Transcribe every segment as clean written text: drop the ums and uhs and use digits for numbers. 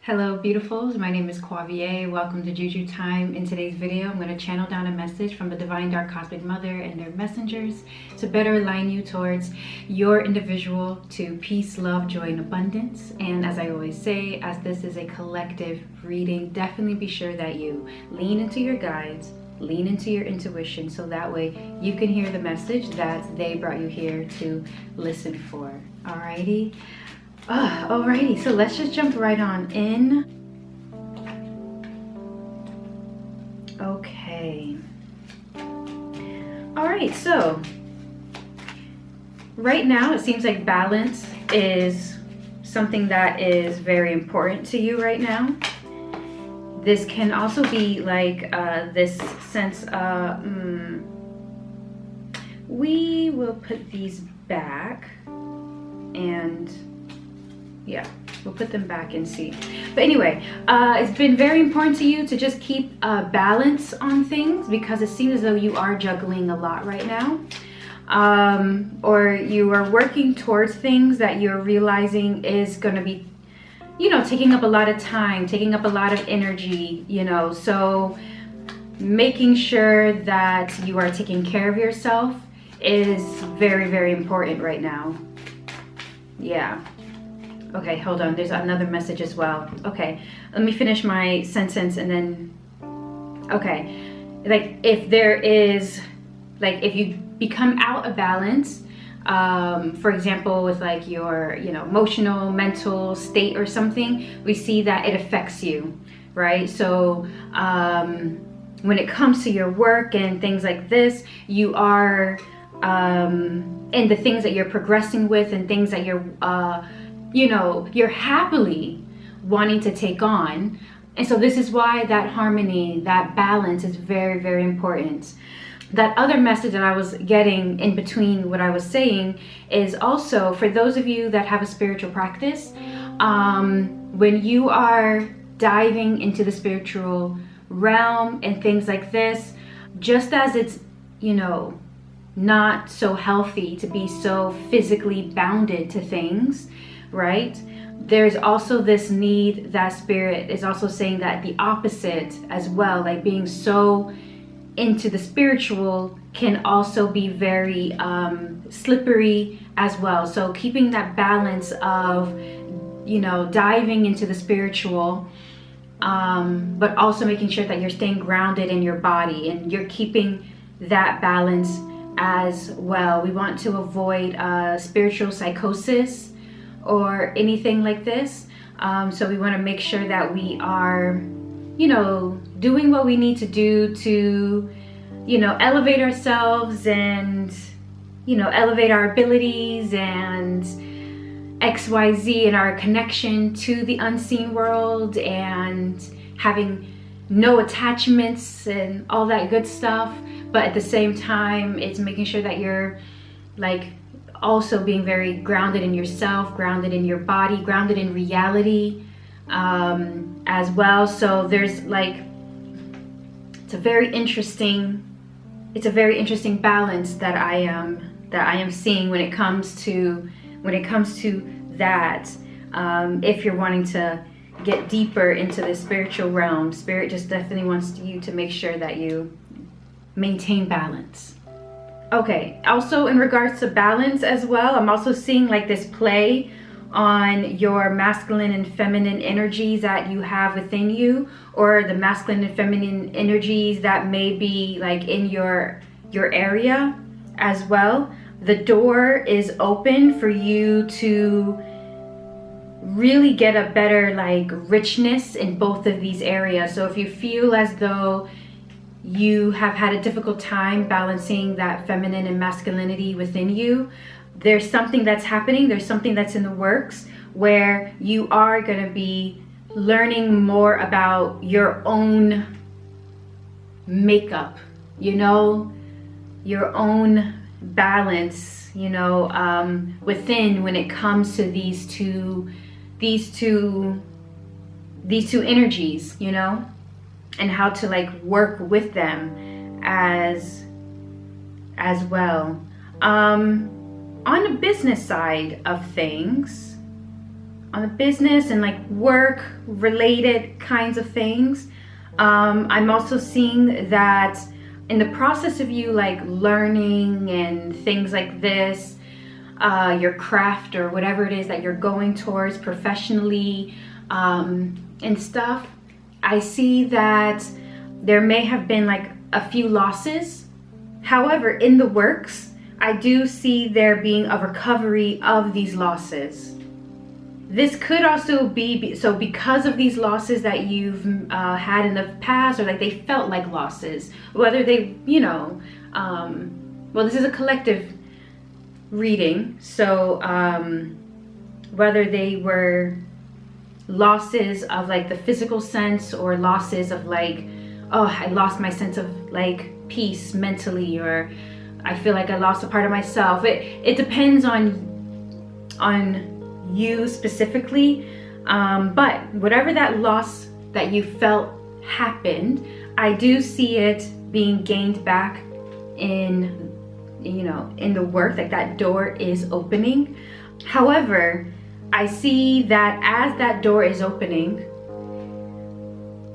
Hello beautifuls, my name is Quavia. Welcome to JuJu Thyme. In today's video, I'm going to channel down a message from the Divine Dark Cosmic Mother and their messengers to better align you towards your individual to peace, love, joy, and abundance. And as I always say, as this is a collective reading, definitely be sure that you lean into your guides, lean into your intuition, so that way you can hear the message that they brought you here to listen for. Alrighty? Alrighty, so let's just jump right on in. Okay. Alright, so right now it seems like balance is something that is very important to you right now. This can also be like this sense of, we will put these back and yeah, we'll put them back and see. But anyway, it's been very important to you to just keep balance on things, because it seems as though you are juggling a lot right now. Or you are working towards things that you're realizing is going to be, you know, taking up a lot of time, taking up a lot of energy, you know. So making sure that you are taking care of yourself is very, very important right now. Yeah. Okay, hold on. There's another message as well. Okay, let me finish my sentence and then, okay. Like if there is, like if you become out of balance, for example, with like your, you know, emotional, mental state or something, we see that it affects you, right? So when it comes to your work and things like this, you are, and the things that you're progressing with and things that you're, you know, you're happily wanting to take on. And so this is why that harmony, that balance is very, very important. That other message that I was getting in between what I was saying is also for those of you that have a spiritual practice, when you are diving into the spiritual realm and things like this, just as it's, you know, not so healthy to be so physically bounded to things, right? There's also this need that Spirit is also saying that the opposite as well, like being so into the spiritual can also be very slippery as well. So keeping that balance of, you know, diving into the spiritual, but also making sure that you're staying grounded in your body and you're keeping that balance as well. We want to avoid spiritual psychosis or anything like this. So we want to make sure that we are, you know, doing what we need to do to, you know, elevate ourselves and, you know, elevate our abilities and XYZ and our connection to the unseen world and having no attachments and all that good stuff. But at the same time, it's making sure that you're like also being very grounded in yourself, grounded in your body, grounded in reality as well. So there's like, it's a very interesting balance that I am seeing when it comes to that. If you're wanting to get deeper into the spiritual realm, Spirit just definitely wants you to make sure that you maintain balance. Okay, also in regards to balance as well, I'm also seeing like this play on your masculine and feminine energies that you have within you, or the masculine and feminine energies that may be like in your area as well. The door is open for you to really get a better like richness in both of these areas. So if you feel as though you have had a difficult time balancing that feminine and masculinity within you, there's something that's happening, there's something that's in the works where you are going to be learning more about your own makeup, you know, your own balance, you know, within when it comes to these two energies, you know, and how to like work with them as well. On the business side of things, on the business and like work related kinds of things. I'm also seeing that in the process of you like learning and things like this, your craft or whatever it is that you're going towards professionally and stuff, I see that there may have been like a few losses. However, in the works, I do see there being a recovery of these losses. This could also be, so because of these losses that you've had in the past, or like they felt like losses, whether they, you know, well, this is a collective reading, so whether they were losses of like the physical sense or losses of like, oh, I lost my sense of like peace mentally, or I feel like I lost a part of myself. It depends on you specifically, but whatever that loss that you felt happened, I do see it being gained back in, you know, in the work, like that door is opening. However, I see that as that door is opening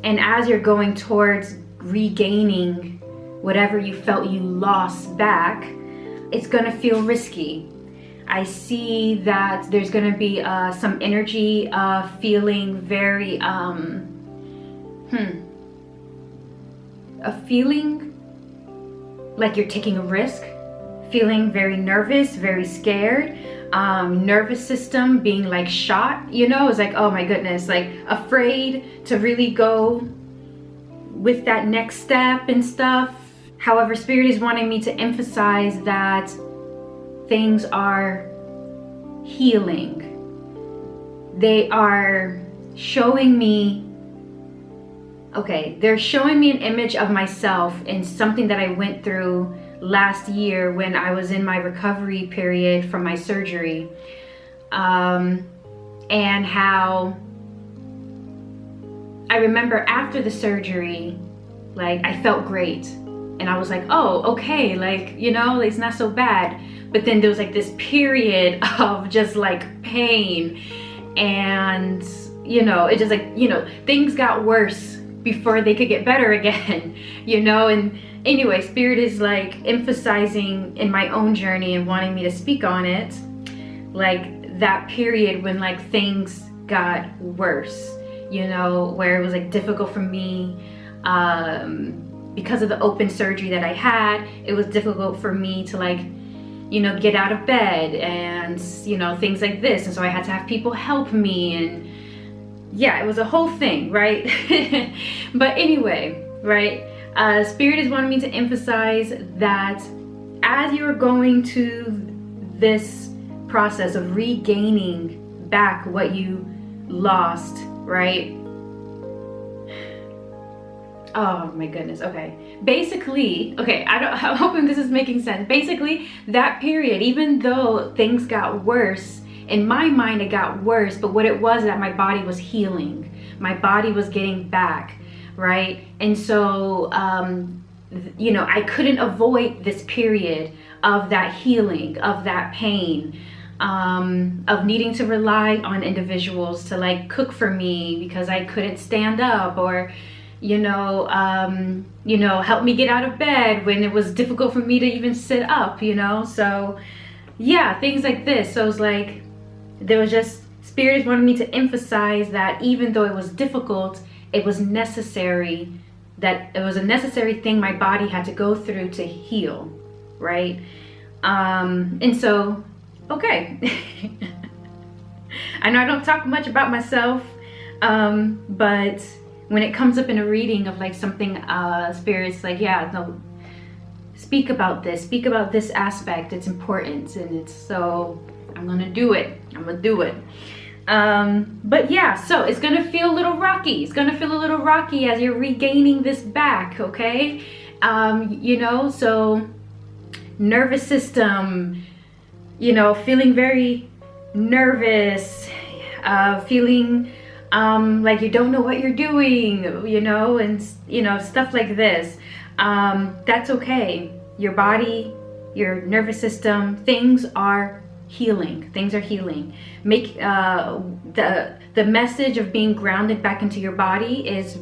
and as you're going towards regaining whatever you felt you lost back, it's gonna feel risky. I see that there's gonna be some energy feeling very, a feeling like you're taking a risk, feeling very nervous, very scared, nervous system being like shot, you know, it's like, oh my goodness, like afraid to really go with that next step and stuff. However, Spirit is wanting me to emphasize that things are healing. They are showing me, okay, they're showing me an image of myself in something that I went through last year when I was in my recovery period from my surgery, and how I remember after the surgery, like I felt great and I was like, oh, okay, like, you know, it's not so bad. But then there was like this period of just like pain, and you know, it just like, you know, things got worse before they could get better again, you know. And anyway, Spirit is like emphasizing in my own journey and wanting me to speak on it, like that period when like things got worse, you know, where it was like difficult for me because of the open surgery that I had. It was difficult for me to like, you know, get out of bed and, you know, things like this. And so I had to have people help me, and yeah, it was a whole thing, right? But anyway, right? Spirit is wanting me to emphasize that as you're going to this process of regaining back what you lost, right? Oh my goodness, okay. Basically, okay, I'm hoping this is making sense. Basically, that period, even though things got worse, in my mind it got worse, but what it was that my body was healing. My body was getting back, right? And so, you know, I couldn't avoid this period of that healing, of that pain, of needing to rely on individuals to like cook for me because I couldn't stand up, or you know, help me get out of bed when it was difficult for me to even sit up, you know. So yeah, things like this. So it's like there was just, Spirit wanted me to emphasize that even though it was difficult, it was necessary, that it was a necessary thing my body had to go through to heal, right? And so, okay. I know I don't talk much about myself, but when it comes up in a reading of like something, Spirit's like, yeah, no, speak about this aspect, it's important, and it's, so I'm gonna do it, but yeah, so it's gonna feel a little rocky, as you're regaining this back, okay? You know, so nervous system, you know, feeling very nervous, feeling like you don't know what you're doing, you know, and you know, stuff like this. That's okay. Your body, your nervous system, things are healing. Things are healing. Make the message of being grounded back into your body is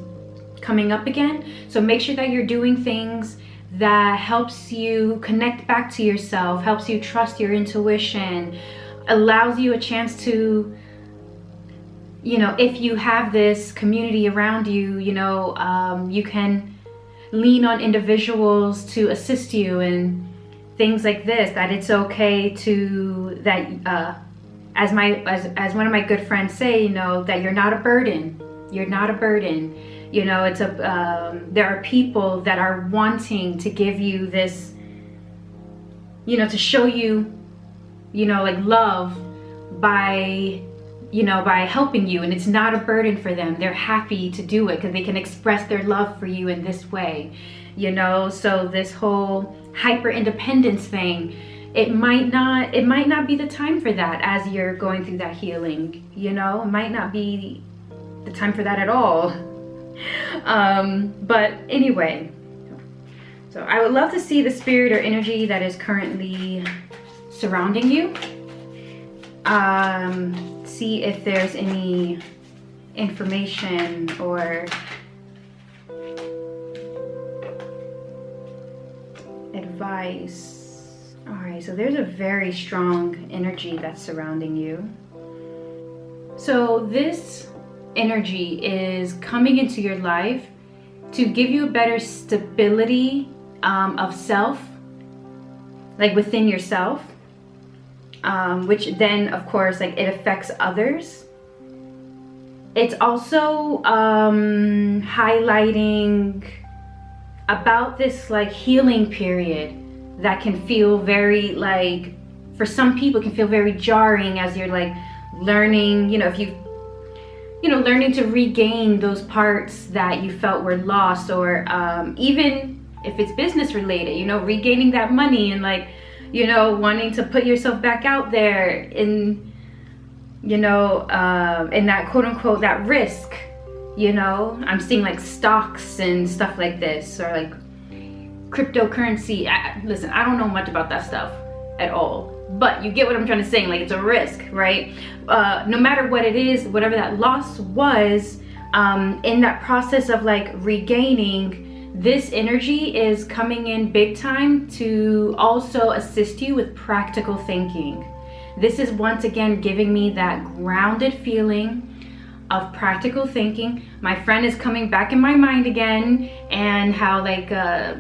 coming up again. So make sure that you're doing things that helps you connect back to yourself, helps you trust your intuition, allows you a chance to, you know, if you have this community around you, you know, you can lean on individuals to assist you and things like this, that it's okay to, that as one of my good friends say, you know, that you're not a burden. You're not a burden. You know, it's there are people that are wanting to give you this, you know, to show you, you know, like love by, you know, by helping you, and it's not a burden for them. They're happy to do it because they can express their love for you in this way, you know. So this whole hyper independence thing, it might not be the time for that as you're going through that healing, you know. It might not be the time for that at all. But anyway, so I would love to see the spirit or energy that is currently surrounding you. See if there's any information or advice. All right, so there's a very strong energy that's surrounding you. So this energy is coming into your life to give you a better stability of self, like within yourself, which then of course, like, it affects others. It's also highlighting about this like healing period that can feel very, like, for some people can feel very jarring as you're like learning, you know, if you know, learning to regain those parts that you felt were lost, or even if it's business related, you know, regaining that money and, like, you know, wanting to put yourself back out there in, you know, in that quote unquote, that risk, you know. I'm seeing like stocks and stuff like this, or like cryptocurrency. Listen, I don't know much about that stuff at all, but you get what I'm trying to say. Like, it's a risk, right? No matter what it is, whatever that loss was, in that process of like regaining, this energy is coming in big time to also assist you with practical thinking. This is once again giving me that grounded feeling of practical thinking. My friend is coming back in my mind again, and how, like,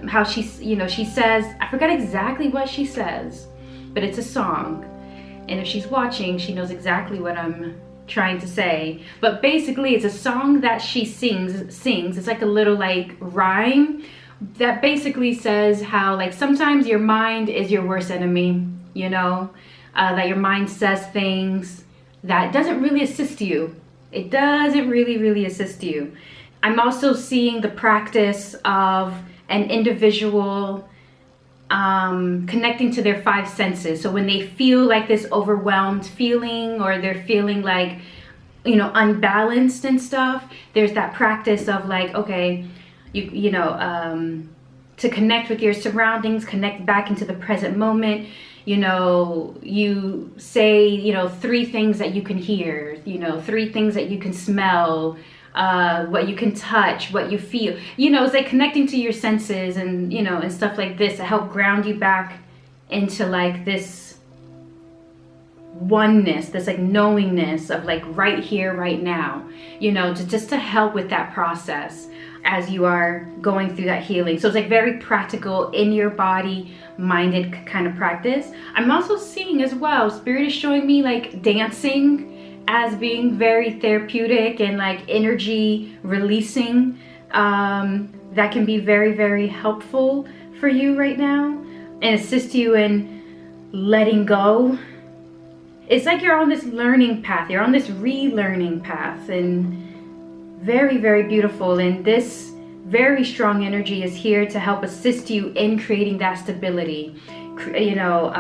how she's, you know, she says, I forgot exactly what she says, but it's a song, and if she's watching, she knows exactly what I'm trying to say. But basically, it's a song that she sings. It's like a little like rhyme that basically says how, like, sometimes your mind is your worst enemy, you know, that your mind says things that doesn't really assist you. It doesn't really assist you. I'm also seeing the practice of an individual connecting to their five senses. So when they feel like this overwhelmed feeling, or they're feeling like, you know, unbalanced and stuff, there's that practice of like, okay, you know, to connect with your surroundings, connect back into the present moment. You know, you say, you know, 3 things that you can hear, you know, 3 things that you can smell, what you can touch, what you feel, you know. It's like connecting to your senses, and, you know, and stuff like this to help ground you back into like this oneness, this like knowingness of like right here, right now, you know, to just to help with that process as you are going through that healing. So it's like very practical, in your body minded kind of practice. I'm also seeing as well, Spirit is showing me like dancing as being very therapeutic and like energy releasing. That can be very helpful for you right now and assist you in letting go. It's like you're on this learning path, you're on this relearning path, and very beautiful. And this very strong energy is here to help assist you in creating that stability, you know,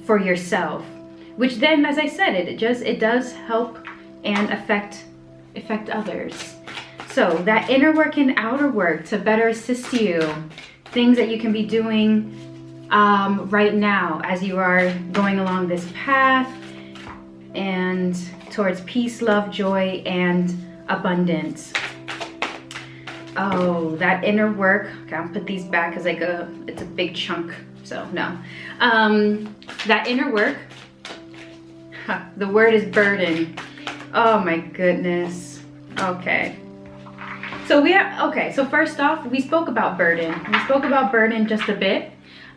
for yourself, which then, as I said, it does help and affect others. So that inner work and outer work to better assist you, things that you can be doing right now as you are going along this path and towards peace, love, joy, and abundance. Oh, that inner work. Okay, I'll put these back because it's a big chunk, so no. That inner work, the word is burden. Oh my goodness. Okay. So so first off, we spoke about burden. We spoke about burden just a bit.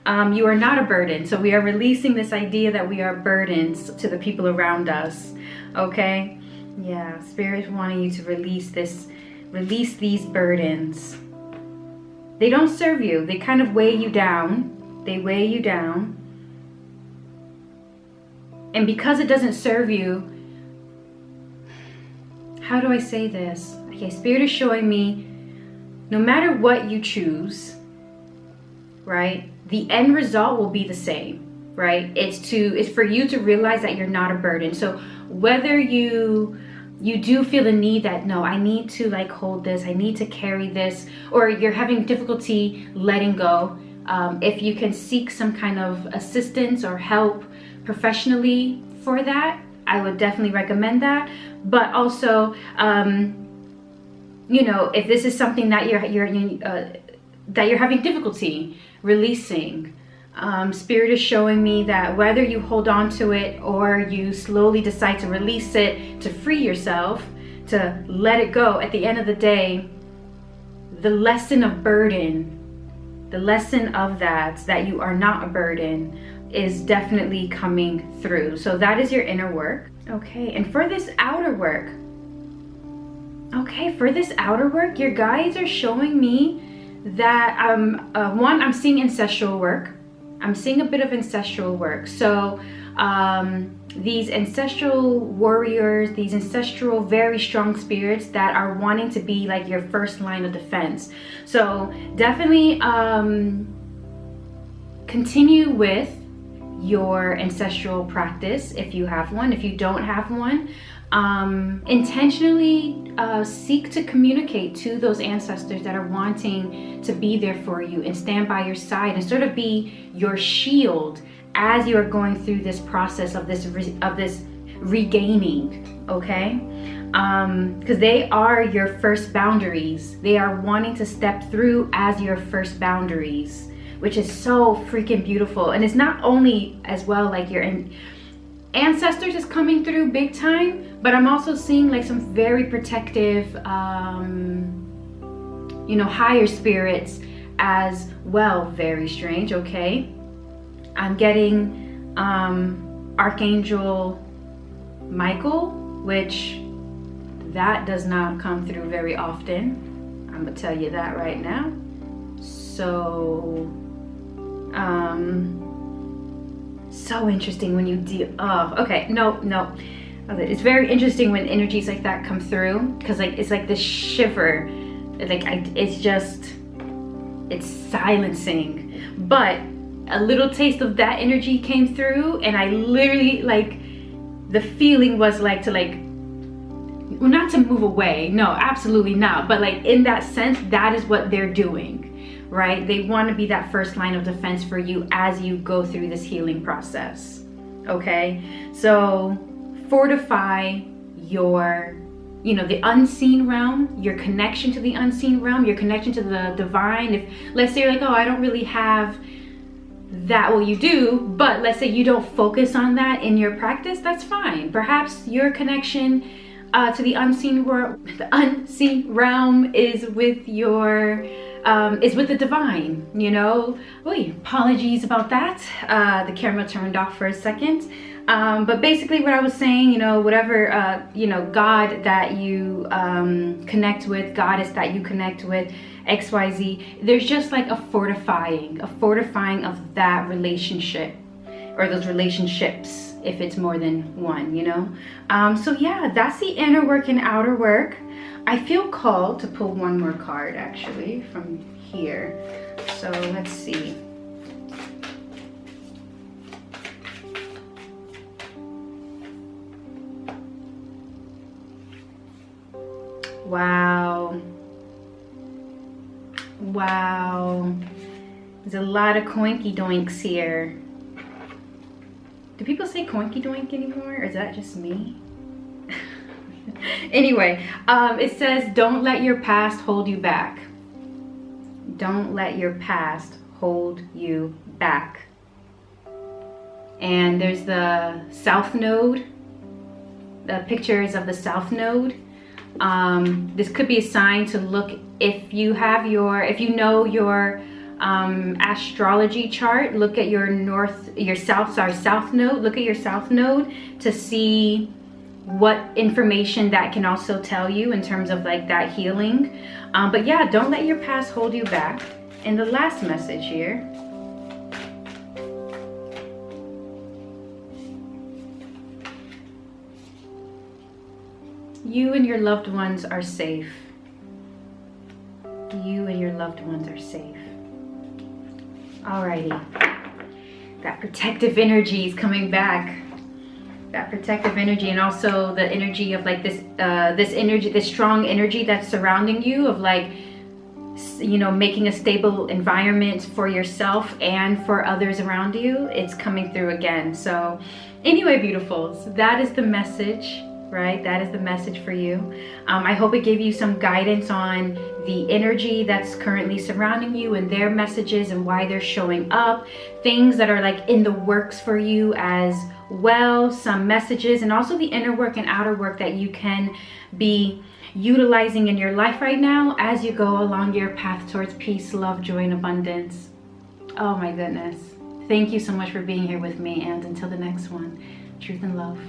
You are not a burden. So we are releasing this idea that we are burdens to the people around us. Okay? Yeah, Spirit wanting you to release these burdens. They don't serve you. They kind of weigh you down. They weigh you down. And because it doesn't serve you, how do I say this? Okay, Spirit is showing me no matter what you choose, right? The end result will be the same, right? It's for you to realize that you're not a burden. So whether you do feel the need that, no, I need to like hold this, I need to carry this, or you're having difficulty letting go, if you can seek some kind of assistance or help professionally for that, I would definitely recommend that. But also, you know, if this is something that you're having difficulty releasing, Spirit is showing me that whether you hold on to it or you slowly decide to release it, to free yourself, to let it go, at the end of the day, the lesson of burden, the lesson of that you are not a burden, is definitely coming through. So that is your inner work. Okay, and for this outer work, your guides are showing me that I'm seeing ancestral work. I'm seeing a bit of ancestral work. So these ancestral warriors, these ancestral very strong spirits that are wanting to be like your first line of defense. So definitely continue with your ancestral practice if you have one. If you don't have one, intentionally seek to communicate to those ancestors that are wanting to be there for you and stand by your side and sort of be your shield as you are going through this process of this regaining. Okay, because they are your first boundaries. They are wanting to step through as your first boundaries, which is so freaking beautiful. And it's not only as well like your ancestors is coming through big time, but I'm also seeing like some very protective, you know, higher spirits as well. Very strange. Okay, I'm getting Archangel Michael, which that does not come through very often. I'm gonna tell you that right now. So so interesting when you deal. Oh, okay, no. It's very interesting when energies like that come through, because like it's like this shiver, like it's silencing. But a little taste of that energy came through, and I literally, like, the feeling was like to, like, well, not to move away, no, absolutely not, but like in that sense, that is what they're doing. Right? They want to be that first line of defense for you as you go through this healing process. Okay? So fortify your, you know, the unseen realm, your connection to the unseen realm, your connection to the divine. If, let's say you're like, oh, I don't really have that, well, you do, but let's say you don't focus on that in your practice, that's fine. Perhaps your connection to the unseen world, the unseen realm is with your is with the divine, you know. Oy, apologies about that. The camera turned off for a second. But basically what I was saying, you know, whatever, you know, God that you connect with, goddess that you connect with, XYZ, there's just like a fortifying of that relationship, or those relationships, if it's more than one, you know. So yeah, that's the inner work and outer work. I feel called to pull one more card actually from here. So let's see. Wow. There's a lot of coinky doinks here. Do people say coinky doink anymore, or is that just me? Anyway, it says, don't let your past hold you back. Don't let your past hold you back. And there's the South Node, the pictures of the South Node. This could be a sign to look, if you know your astrology chart, look at your South Node, look at your South Node to see what information that can also tell you in terms of like that healing. But yeah, don't let your past hold you back. And the last message here. You and your loved ones are safe. You and your loved ones are safe. Alrighty. That protective energy is coming back. That protective energy, and also the energy of like this energy, this strong energy that's surrounding you, of like, you know, making a stable environment for yourself and for others around you. It's coming through again. So anyway, beautifuls, that is the message, right? That is the message for you. I hope it gave you some guidance on the energy that's currently surrounding you and their messages and why they're showing up, things that are like in the works for you as well, some messages, and also the inner work and outer work that you can be utilizing in your life right now as you go along your path towards peace, love, joy, and abundance. Oh my goodness. Thank you so much for being here with me, and until the next one, truth and love.